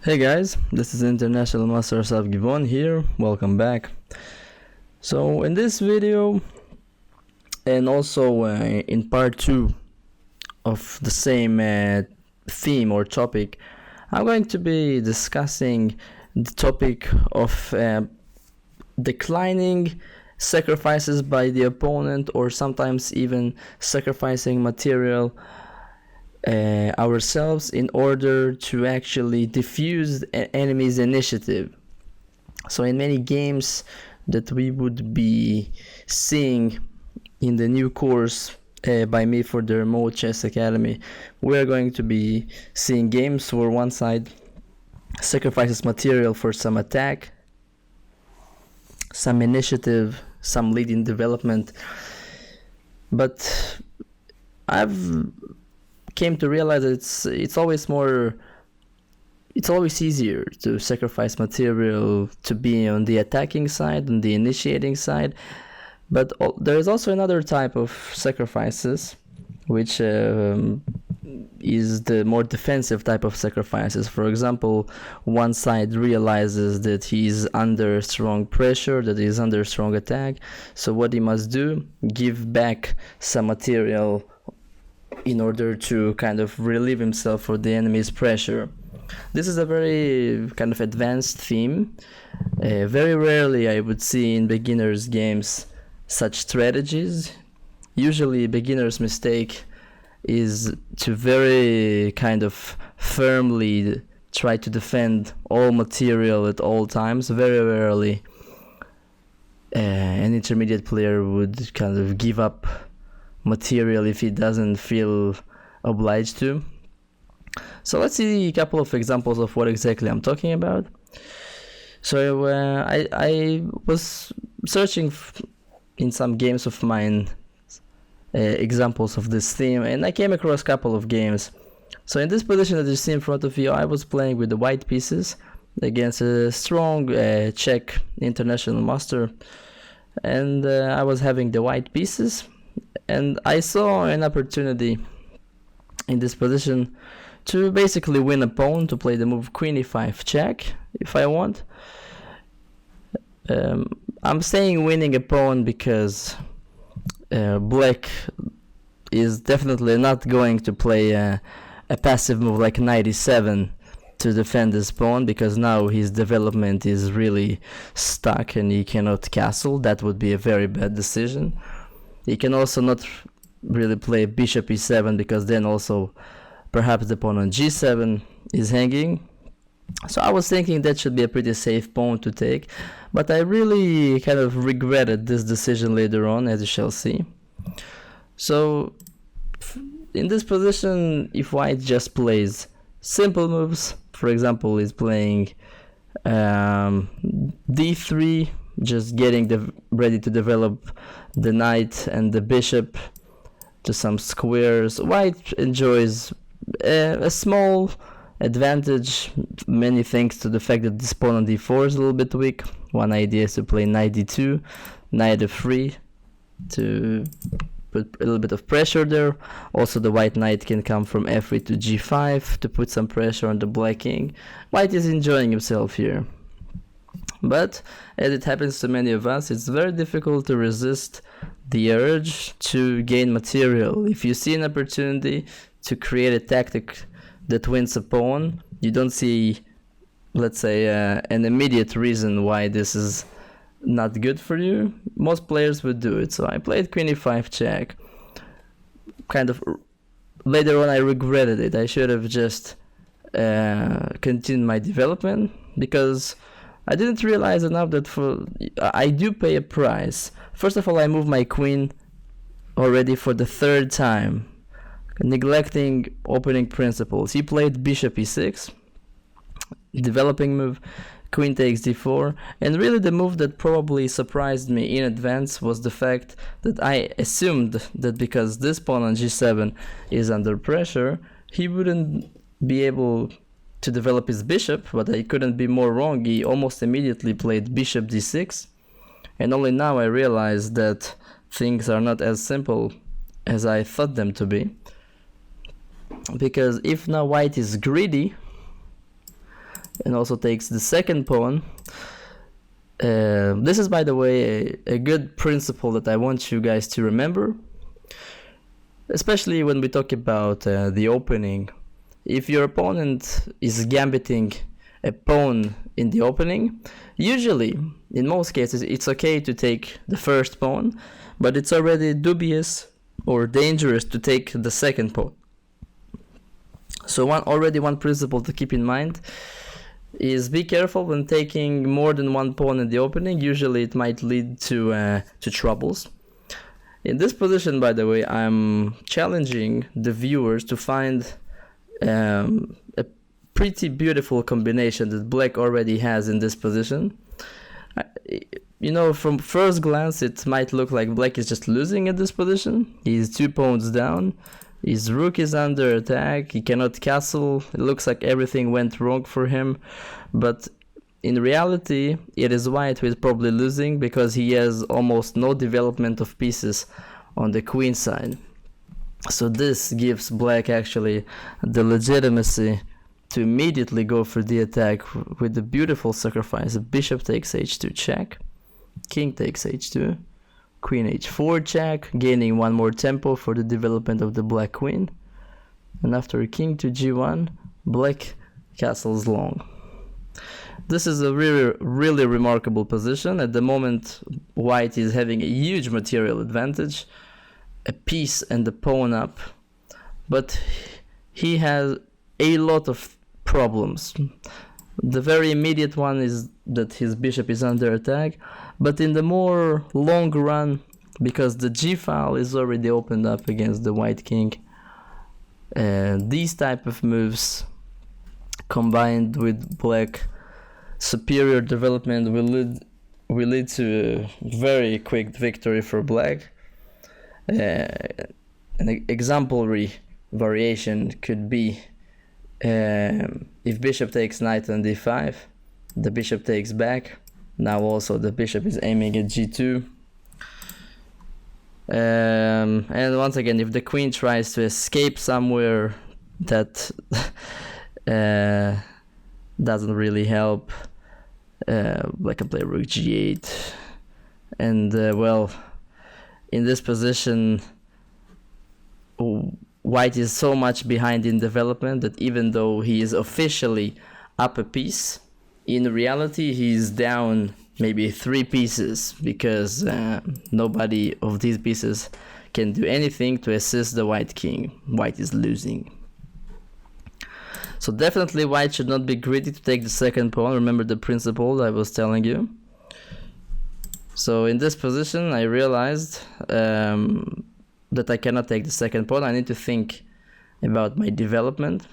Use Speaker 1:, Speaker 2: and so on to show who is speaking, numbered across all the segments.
Speaker 1: Hey guys, this is International Master Saf Givon here. Welcome back. So in this video and also in part 2 of the same theme or topic, I'm going to be discussing the topic of declining sacrifices by the opponent, or sometimes even sacrificing material ourselves in order to actually defuse an enemy's initiative. So in many games that we would be seeing in the new course by me for the Remote Chess Academy, we're going to be seeing games where one side sacrifices material for some attack, some initiative, some lead in development. But I've came to realize that it's always easier to sacrifice material to be on the attacking side, on the initiating side. But there is also another type of sacrifices, which is the more defensive type of sacrifices. For example, one side realizes that he's under strong pressure, that he's under strong attack. So what he must do, give back some material in order to kind of relieve himself for the enemy's pressure. This is a very kind of advanced theme. Very rarely I would see in beginners games such strategies. Usually a beginner's mistake is to very kind of firmly try to defend all material at all times. Very rarely an intermediate player would kind of give up material if he doesn't feel obliged to. So let's see a couple of examples of what exactly I'm talking about. So I was searching in some games of mine examples of this theme, and I came across a couple of games. So in this position that you see in front of you, I was playing with the white pieces against a strong Czech international master, and I was having the white pieces. And I saw an opportunity in this position to basically win a pawn, to play the move queen e5 check if I want. I'm saying winning a pawn because black is definitely not going to play a passive move like knight e7 to defend this pawn, because now his development is really stuck and he cannot castle. That would be a very bad decision. He can also not really play bishop e7, because then also perhaps the pawn on g7 is hanging. So I was thinking that should be a pretty safe pawn to take, but I really kind of regretted this decision later on, as you shall see. So in this position, if white just plays simple moves, for example, is playing d3, just getting ready to develop the knight and the bishop to some squares, white enjoys a small advantage, many thanks to the fact that this pawn on d4 is a little bit weak. One idea is to play knight d2, knight f3 to put a little bit of pressure there. Also the white knight can come from f3 to g5 to put some pressure on the black king. White is enjoying himself here. But as it happens to many of us, it's very difficult to resist the urge to gain material. If you see an opportunity to create a tactic that wins a pawn, you don't see, let's say, an immediate reason why this is not good for you. Most players would do it. So I played queen e5 check. Kind of later on I regretted it. I should have just continued my development, because I didn't realize enough that I do pay a price. First of all, I moved my queen already for the third time, neglecting opening principles. He played bishop e6, developing move, queen takes d4, and really the move that probably surprised me in advance was the fact that I assumed that because this pawn on g7 is under pressure, he wouldn't be able to develop his bishop, but I couldn't be more wrong. He almost immediately played bishop d6, and only now I realized that things are not as simple as I thought them to be. Because if now white is greedy, and also takes the second pawn. This is, by the way, a good principle that I want you guys to remember, especially when we talk about the opening. If your opponent is gambiting a pawn in the opening, usually, in most cases, it's okay to take the first pawn, but it's already dubious or dangerous to take the second pawn. So one principle to keep in mind is be careful when taking more than one pawn in the opening. Usually it might lead to troubles. In this position, by the way, I'm challenging the viewers to find a pretty beautiful combination that black already has in this position. You know, from first glance, it might look like black is just losing at this position. He's 2 pawns down. His rook is under attack. He cannot castle. It looks like everything went wrong for him. But in reality, it is white who is probably losing because he has almost no development of pieces on the queen side. So this gives black actually the legitimacy to immediately go for the attack with the beautiful sacrifice. Bishop takes h2 check, king takes h2, queen h4 check, gaining one more tempo for the development of the black queen. And after king to g1, black castles long. This is a really remarkable position. At the moment, white is having a huge material advantage, a piece and a pawn up, but he has a lot of problems. The very immediate one is that his bishop is under attack, but in the more long run, because the g file is already opened up against the white king, these type of moves combined with black superior development will lead to a very quick victory for black. An exemplary variation could be if bishop takes knight on d5, the bishop takes back. Now also the bishop is aiming at g2. And once again, if the queen tries to escape somewhere, that doesn't really help. Black can play rook g8, and well, in this position, white is so much behind in development that even though he is officially up a piece, in reality he's down maybe 3 pieces, because nobody of these pieces can do anything to assist the white king. White is losing. So definitely white should not be greedy to take the second pawn. Remember the principle I was telling you. So in this position I realized that I cannot take the second pawn. I need to think about my development.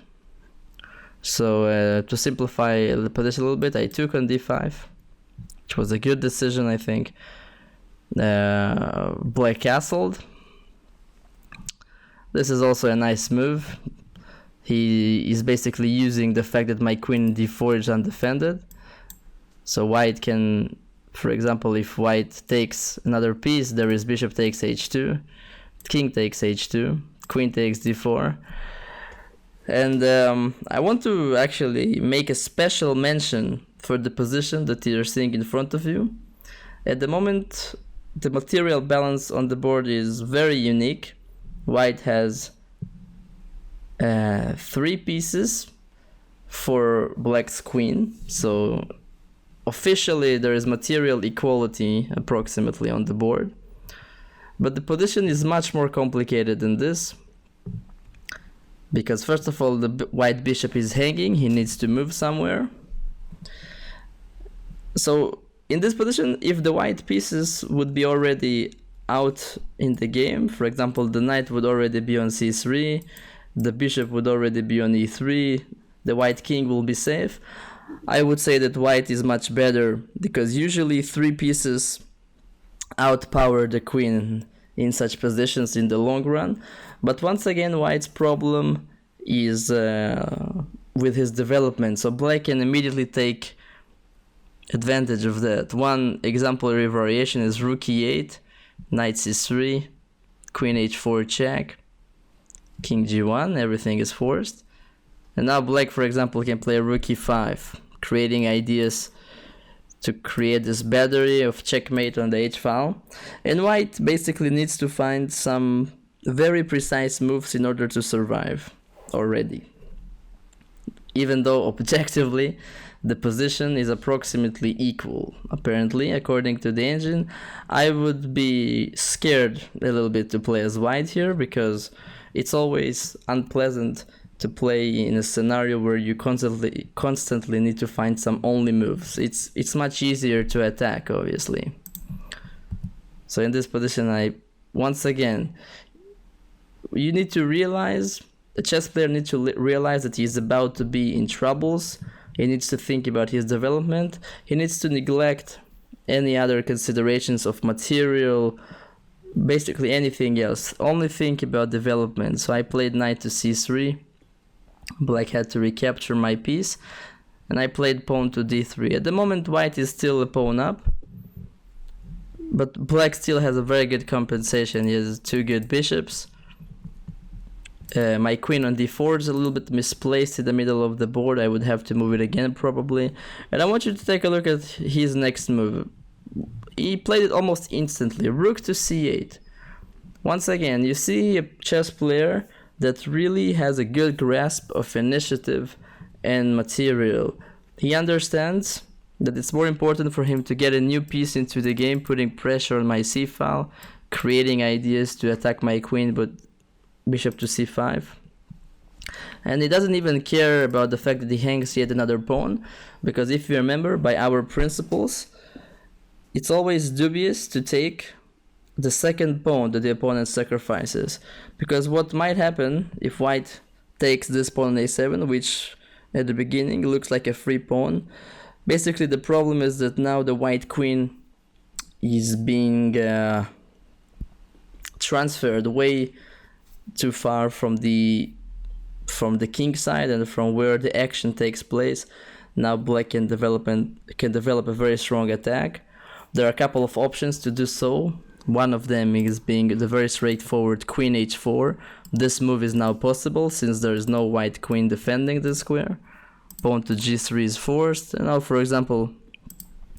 Speaker 1: So to simplify the position a little bit, I took on d5, which was a good decision, I think. Black castled. This is also a nice move. He is basically using the fact that my queen d4 is undefended. So white can, for example, if white takes another piece, there is bishop takes h2, king takes h2, queen takes d4. And I want to actually make a special mention for the position that you're seeing in front of you. At the moment, the material balance on the board is very unique. White has 3 pieces for black's queen, so officially there is material equality approximately on the board, but the position is much more complicated than this, because first of all the white bishop is hanging, he needs to move somewhere. So in this position, if the white pieces would be already out in the game, for example the knight would already be on c3, the bishop would already be on e3, the white king will be safe, I would say that white is much better, because usually 3 pieces outpower the queen in such positions in the long run. But once again, white's problem is with his development, so black can immediately take advantage of that. One exemplary variation is rook e8, knight c3, queen h4 check, king g1, everything is forced. And now black, for example, can play rook e5, creating ideas to create this battery of checkmate on the h-file. And white basically needs to find some very precise moves in order to survive already. Even though objectively the position is approximately equal. Apparently, according to the engine, I would be scared a little bit to play as white here, because it's always unpleasant to play in a scenario where you constantly need to find some only moves. It's much easier to attack, obviously. So in this position, once again, you need to realize, the chess player needs to realize that he's about to be in troubles. He needs to think about his development. He needs to neglect any other considerations of material, basically anything else. Only think about development. So I played knight to c3. Black had to recapture my piece, and I played pawn to d3. At the moment, white is still a pawn up, but black still has a very good compensation. He has two good bishops. My queen on d4 is a little bit misplaced in the middle of the board. I would have to move it again probably. And I want you to take a look at his next move. He played it almost instantly. Rook to c8. Once again, you see a chess player that really has a good grasp of initiative and material. He understands that it's more important for him to get a new piece into the game, putting pressure on my c-file, creating ideas to attack my queen, but bishop to c5. And he doesn't even care about the fact that he hangs yet another pawn, because if you remember, by our principles, it's always dubious to take the second pawn that the opponent sacrifices, because what might happen if white takes this pawn on a7, which at the beginning looks like a free pawn. Basically the problem is that now the white queen is being transferred way too far from the king side and from where the action takes place. Now black can develop a very strong attack. There are a couple of options to do so. One of them is being the very straightforward queen h4. This move is now possible since there is no white queen defending the square. Pawn to g3 is forced, and now for example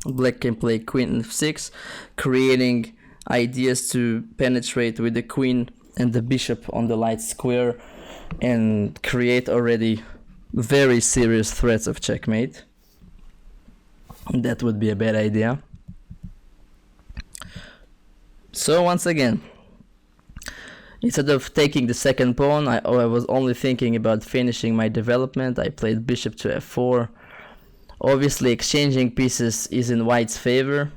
Speaker 1: black can play queen f6, creating ideas to penetrate with the queen and the bishop on the light square and create already very serious threats of checkmate. That would be a bad idea. So once again, instead of taking the second pawn, I was only thinking about finishing my development. I played bishop to f4. Obviously exchanging pieces is in white's favor,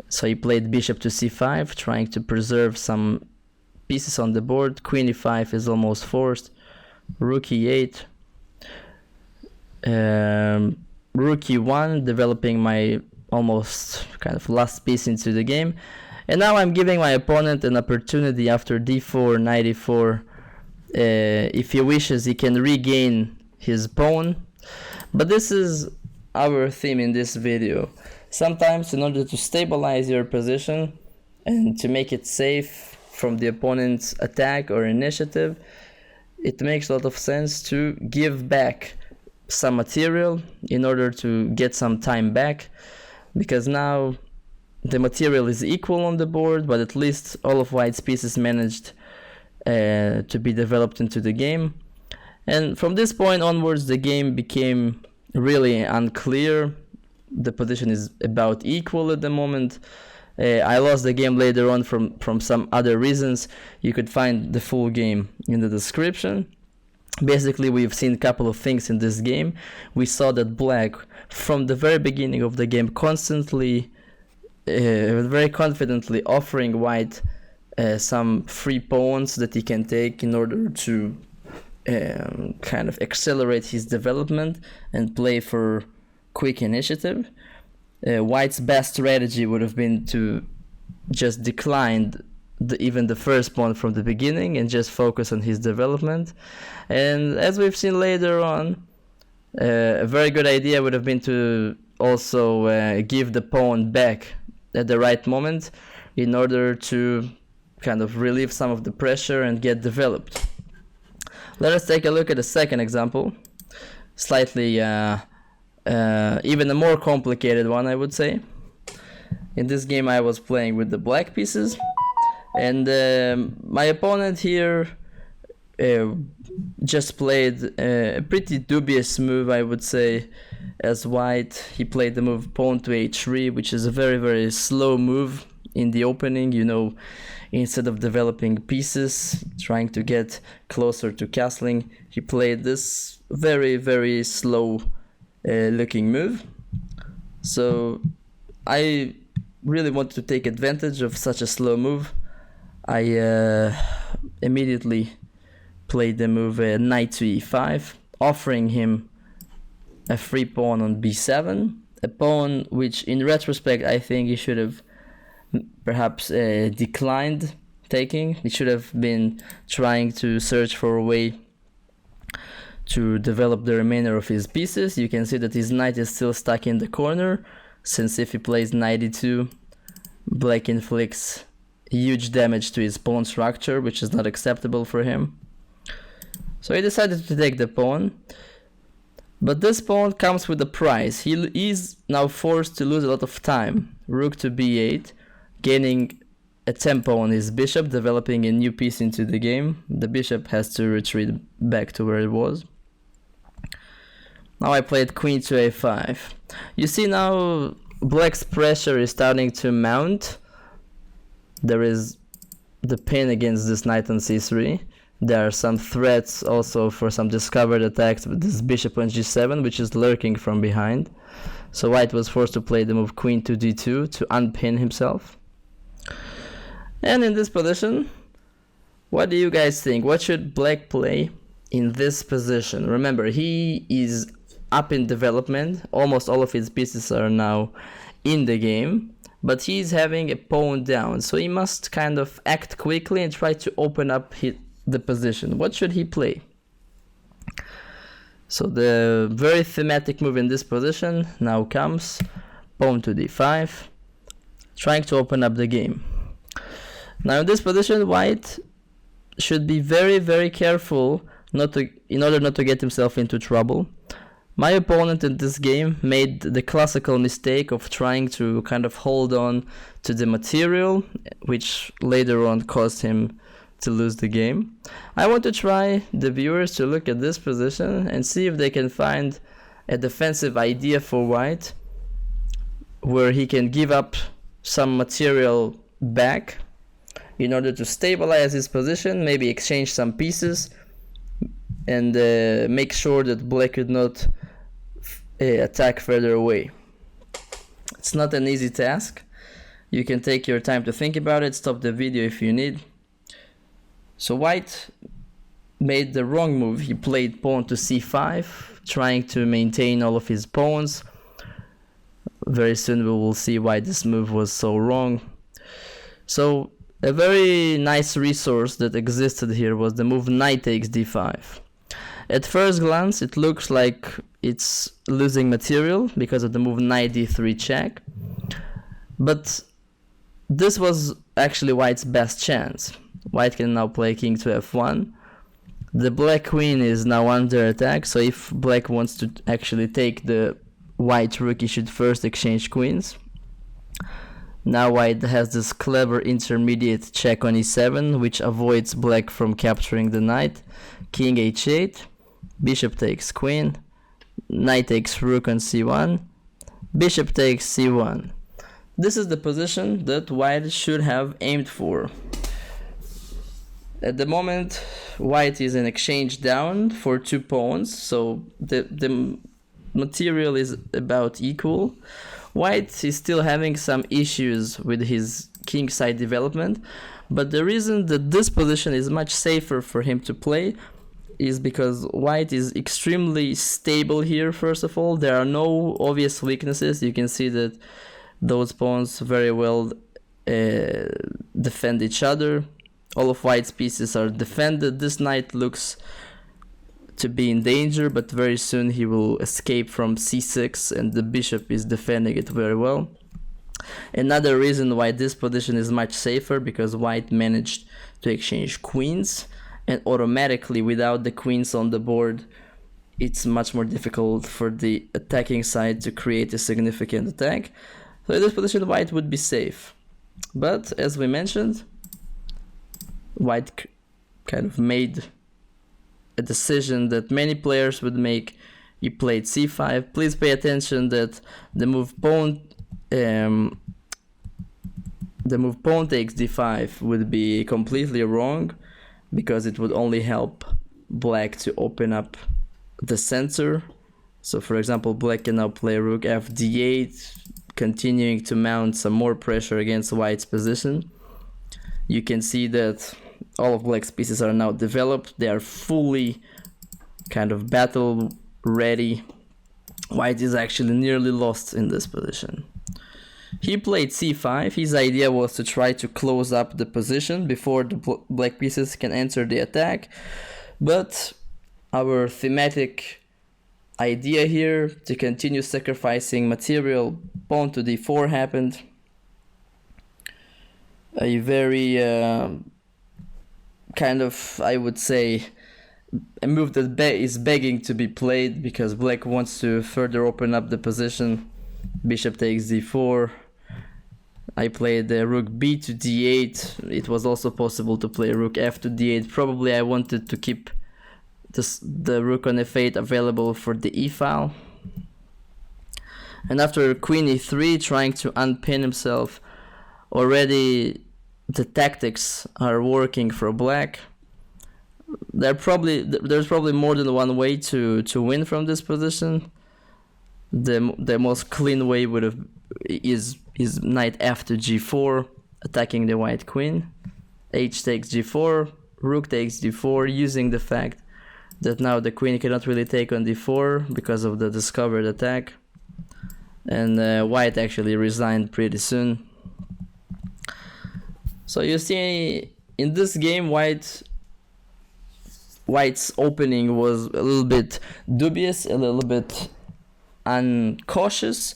Speaker 1: so he played bishop to c5, trying to preserve some pieces on the board. Queen e5 is almost forced. Rook e8. Rook e1, developing my almost kind of last piece into the game. And now I'm giving my opponent an opportunity after d4, knight e4. If he wishes, he can regain his pawn. But this is our theme in this video. Sometimes in order to stabilize your position and to make it safe from the opponent's attack or initiative, it makes a lot of sense to give back some material in order to get some time back, because now the material is equal on the board, but at least all of white's pieces managed to be developed into the game. And from this point onwards, the game became really unclear. The position is about equal at the moment. I lost the game later on from some other reasons. You could find the full game in the description. Basically, we've seen a couple of things in this game. We saw that black, from the very beginning of the game, constantly very confidently offering white some free pawns that he can take in order to kind of accelerate his development and play for quick initiative. White's best strategy would have been to just decline even the first pawn from the beginning and just focus on his development. And as we've seen later on, a very good idea would have been to also give the pawn back at the right moment in order to kind of relieve some of the pressure and get developed. Let us take a look at the second example. Slightly even a more complicated one, I would say. In this game I was playing with the black pieces, and my opponent here just played a pretty dubious move, I would say, as white. He played the move pawn to h3, which is a very, very slow move in the opening. You know, instead of developing pieces, trying to get closer to castling, he played this very, very slow looking move. So I really wanted to take advantage of such a slow move. I immediately played the move knight to e5, offering him a free pawn on b7, a pawn which in retrospect I think he should have perhaps declined taking. He should have been trying to search for a way to develop the remainder of his pieces. You can see that his knight is still stuck in the corner, since if he plays knight e2, black inflicts huge damage to his pawn structure, which is not acceptable for him. So he decided to take the pawn, but this pawn comes with a price. He is now forced to lose a lot of time. Rook to b8, gaining a tempo on his bishop, developing a new piece into the game. The bishop has to retreat back to where it was. Now I played queen to a5. You see now black's pressure is starting to mount. There is the pin against this knight on c3. There are some threats also for some discovered attacks with this bishop on g7, which is lurking from behind. So white was forced to play the move queen to d2 to unpin himself. And in this position, what do you guys think? What should black play in this position? Remember, he is up in development. Almost all of his pieces are now in the game, but he's having a pawn down, so he must kind of act quickly and try to open up the position. What should he play? So the very thematic move in this position now comes pawn to d5, trying to open up the game. Now in this position, white should be very, very careful in order not to get himself into trouble. My opponent in this game made the classical mistake of trying to kind of hold on to the material, which later on caused him to lose the game. I want to try the viewers to look at this position and see if they can find a defensive idea for white where he can give up some material back in order to stabilize his position, maybe exchange some pieces, and make sure that black could not attack further away. It's not an easy task. You can take your time to think about it, stop the video if you need. So white made the wrong move. He played pawn to c5, trying to maintain all of his pawns. Very soon we will see why this move was so wrong. So a very nice resource that existed here was the move knight takes d5. At first glance it looks like it's losing material because of the move knight d3 check, but this was actually white's best chance. White can now play king to f1. The black queen is now under attack, so if black wants to actually take the white rook, he should first exchange queens. Now white has this clever intermediate check on e7, which avoids black from capturing the knight. King h8, bishop takes queen, knight takes rook on c1, bishop takes c1. This is the position that white should have aimed for. At the moment, white is in exchange down for 2 pawns, so the material is about equal. White is still having some issues with his kingside development, but the reason that this position is much safer for him to play is because white is extremely stable here. First of all, there are no obvious weaknesses. You can see that those pawns very well defend each other. All of white's pieces are defended. This knight looks to be in danger, but very soon he will escape from c6 and the bishop is defending it very well. Another reason why this position is much safer, because white managed to exchange queens, and automatically without the queens on the board, it's much more difficult for the attacking side to create a significant attack. So in this position, white would be safe. But as we mentioned, white kind of made a decision that many players would make. He played c5. Please pay attention that the move pawn takes d5 would be completely wrong, because it would only help black to open up the center. So for example, black can now play rook f d8, continuing to mount some more pressure against white's position. You can see that all of black's pieces are now developed. They are fully kind of battle ready. White is actually nearly lost in this position. He played c5. His idea was to try to close up the position before the black pieces can enter the attack. But our thematic idea here to continue sacrificing material, pawn to d4 happened. A very kind of, I would say, a move that is begging to be played, because black wants to further open up the position. Bishop takes d4. I played rook b to d8. It was also possible to play rook f to d8. Probably I wanted to keep the rook on f8 available for the e file. And after queen e3, trying to unpin himself, already the tactics are working for black. There's probably more than one way to win from this position. The most clean way is knight f to g4, attacking the white queen. H takes g4, rook takes d4, using the fact that now the queen cannot really take on d4 because of the discovered attack. And white actually resigned pretty soon. So you see, in this game, white's opening was a little bit dubious, a little bit uncautious.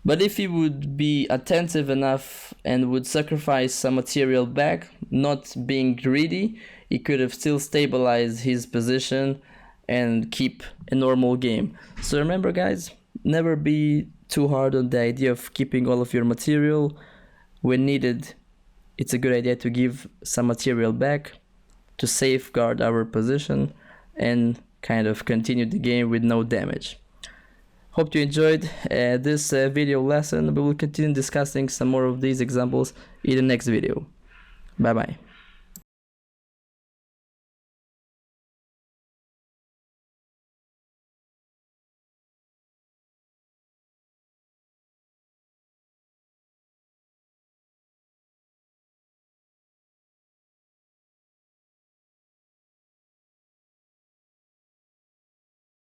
Speaker 1: But if he would be attentive enough and would sacrifice some material back, not being greedy, he could have still stabilized his position and keep a normal game. So remember, guys, never be too hard on the idea of keeping all of your material. When needed, it's a good idea to give some material back to safeguard our position and kind of continue the game with no damage. Hope you enjoyed this video lesson. We will continue discussing some more of these examples in the next video. Bye bye.